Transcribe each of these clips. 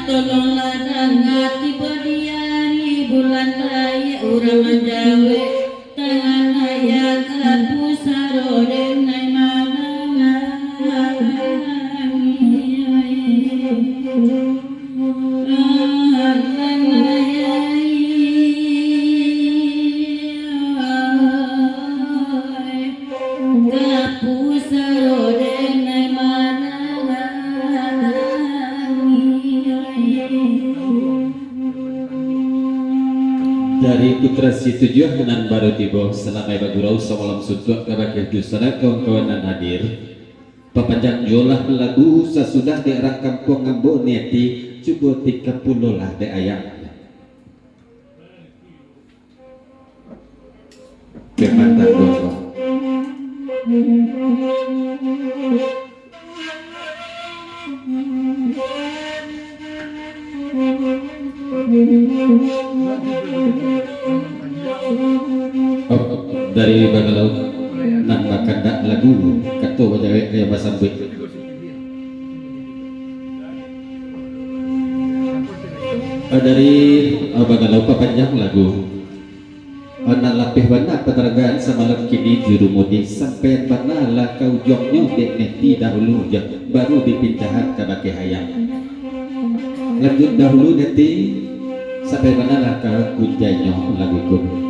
tolonglah dangati beriari bulan raya urang menjawe tangan ayah kapusaro denai dari putra si tujuh menan baru tiba selamai bagurau samalam suntuk kabakir jusana kawan-kawanan hadir papanjang jolah lagu sesudah di arah kampung ngambo neti cuba 30 lah de ayam kemantap doa dari Bagalau nan makandak lagu kato wajawe kaya basambit dari Bagalau papanjang lagu ana lapih bana penergaan semalam kini juru mudi sampai bana lah kau jongnya dek neti dahulu baru dipindahan ke baki hayam lanjut dahulu neti sampai mana lah kau kunjanya lagu ikut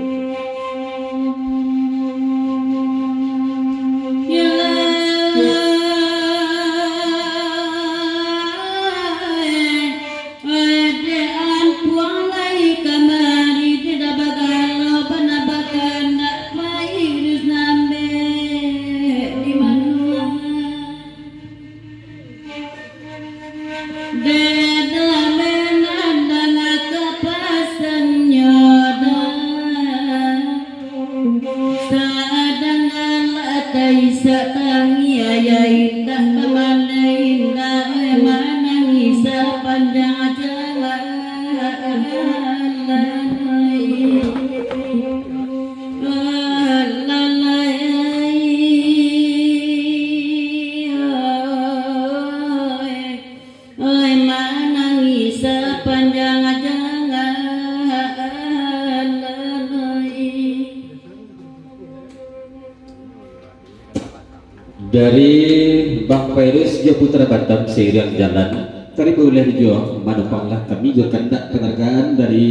dari Bang Pairus Jo Putra Batam seiring jalan tadi boleh jo manupanglah kami jo kandak penghargaan dari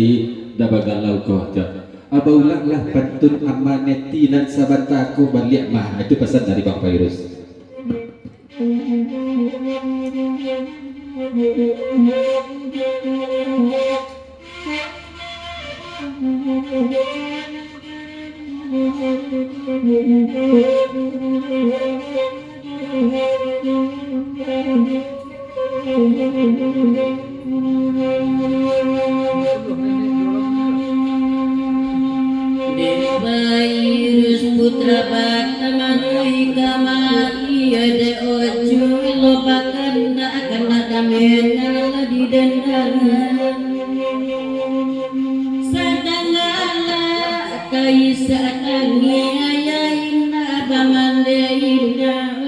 Dabagalau Kohja abaulah lah pantun amaneti dan sabataku balik mah itu pesan dari Bang Pairus Pairus putra Batam anui kamari ada ojo lopakan nak kena kamera di dendangan sadangala kaisa tangi ayaina bamandeina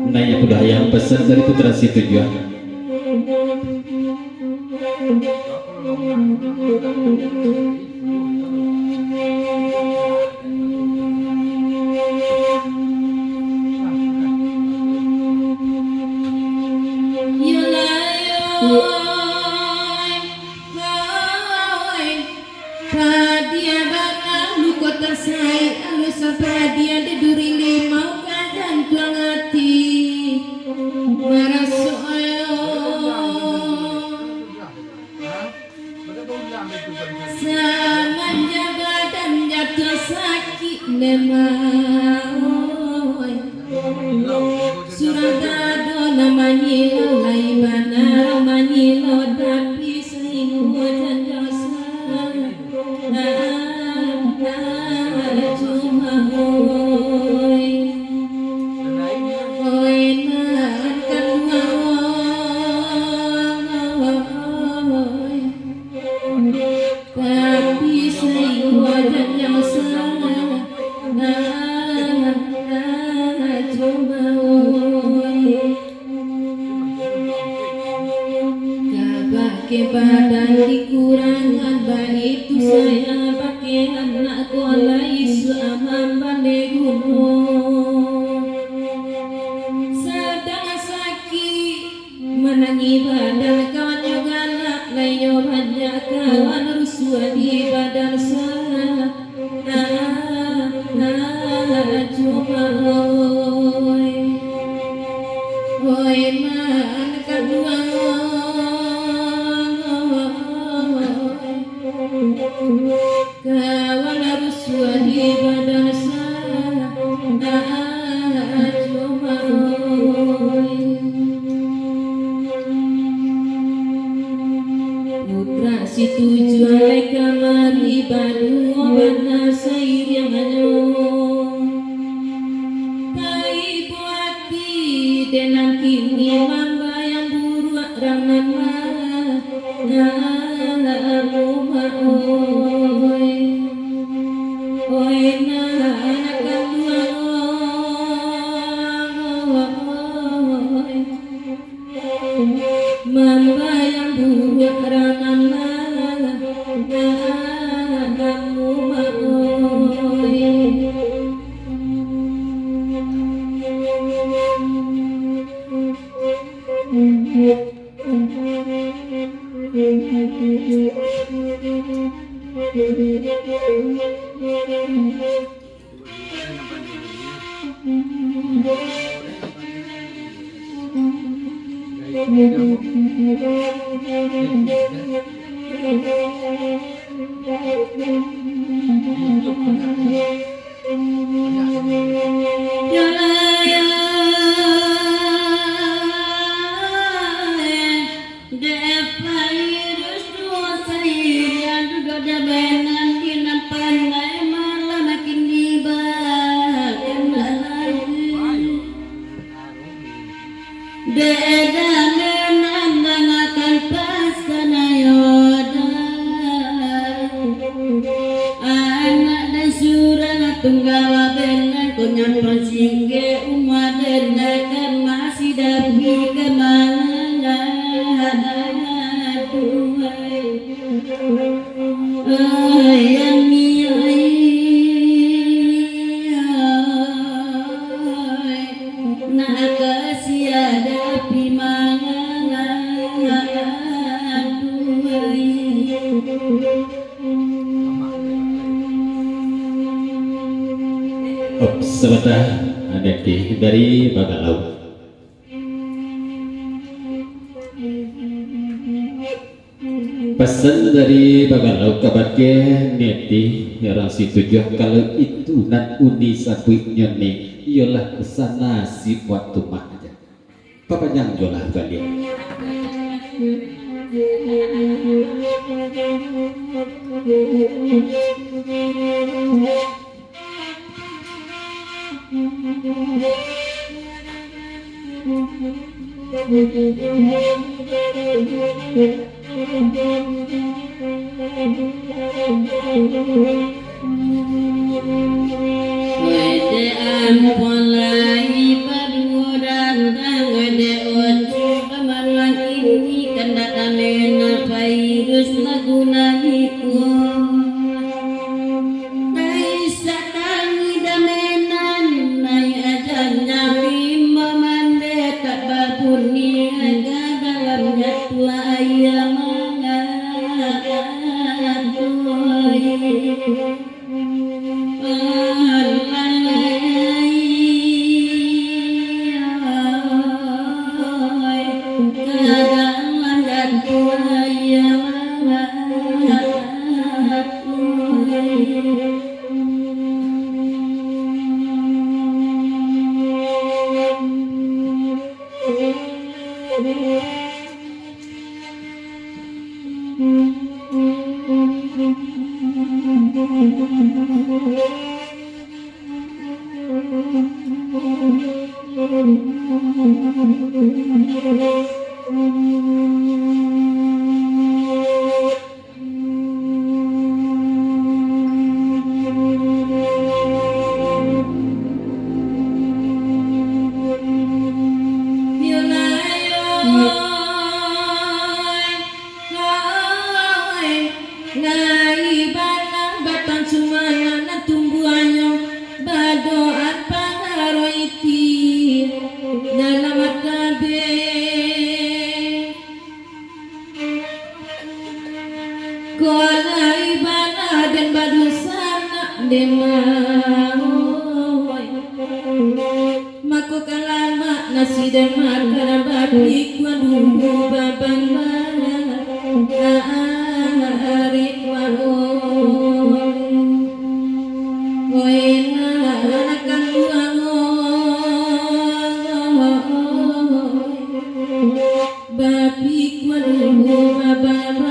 nanya udah yang pesan dari putra si tujuan pakai badan dikurangan baik itu saya pakai anak kola isu aman bandai gunung sedang sakit menangi badan kawan juga nak layo banyak kawan rusuh di badan saya cuma oi man kedua kawan rusuh di badan saya cuma putra si tujuan kamari baru bana sair yang kai buati denan kini mamba yang buruk rangan oi na anak kedua mamba yang buruk rangan tunggal benar kunyan persingge umat dan masih dapi kemana yang nak kasih dapi mana sebentar adik dari Bagalau. Pesan dari Bagalau kabarnya neti orang si tujuh kalau itu nak uni sapunya nih ialah kesana si waktu mah aja papanyang jolah kalian wede ampun lai paduran wede oncu pamarang ini kandatane virus lagunaniku nai satani damenan nai ajan nyami mamande tak bapuni aga dalamnya tua ayam naibana batang sumana na tumbuhanyo badoan pangaroiti nalamat kabe ko naibana den badusana demahoy mako kalama nasi dan makan babi kuadu babang arik waon oena akan babi kuadu babang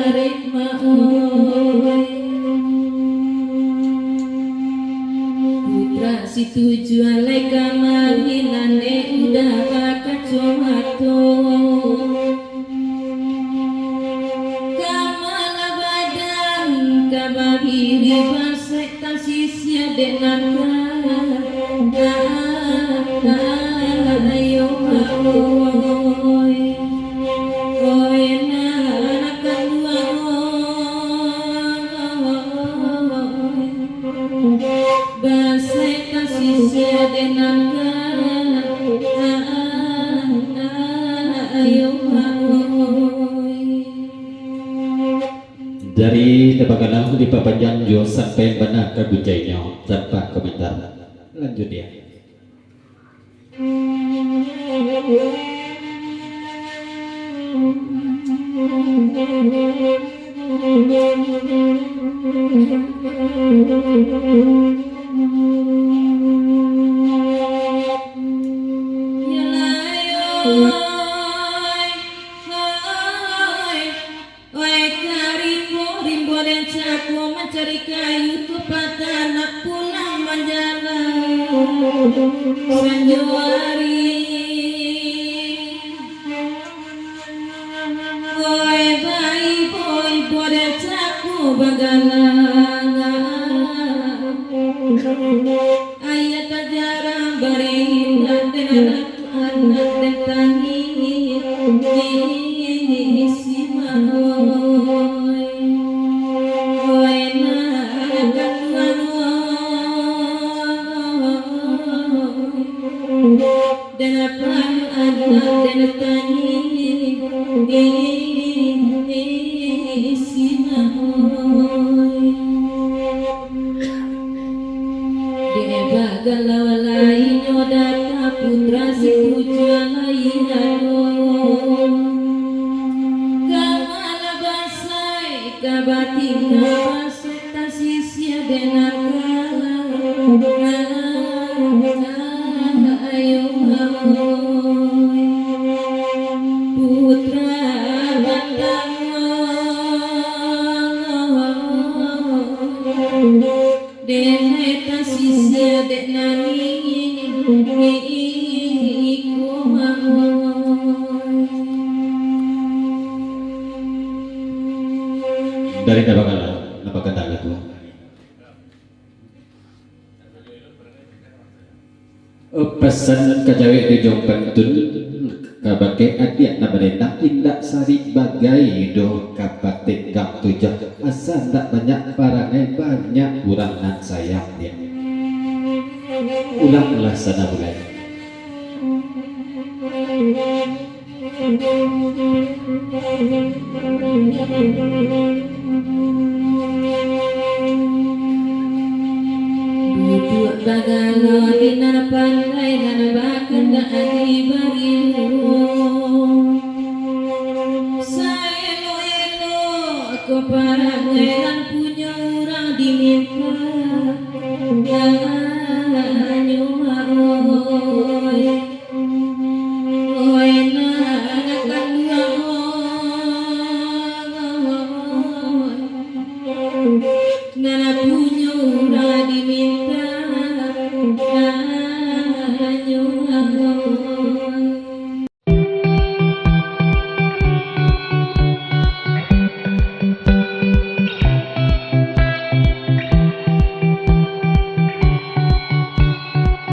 arik waon putra si tujuan lai kamahinane udah bakat comato kamala badan kababiri basek tasisya dengan ayo maoy oy na anak basek tasisya dengan ayo maoy. Dari Tabagalang di Papanjanjo sampai benar ke Bunjainya tanpa komentar. Lanjut ya. Mencari kayu tepat anak pulang menjalan sanjwari boy bayi boy boy caku bagalang ayat jarang beri dan anak dan tani isi mahoy dan apa anak dan tani isi mahoy dia bagalau lainnya data putra si tujuan lain kamala basai kabatina basai tasisya dengan ayo mahoy putra batang dene tasisya denani iku mahoy. Dari Tabagalang apa kata itu? Pesan kejawe di Jompentun kabake adik nabarena indak sari bagai do kapate gak tujak asal tak banyak parangai banyak urangan sayang dia ulanglah sana mulai duduk bagalo di nana pandai nana bakanda adi barilu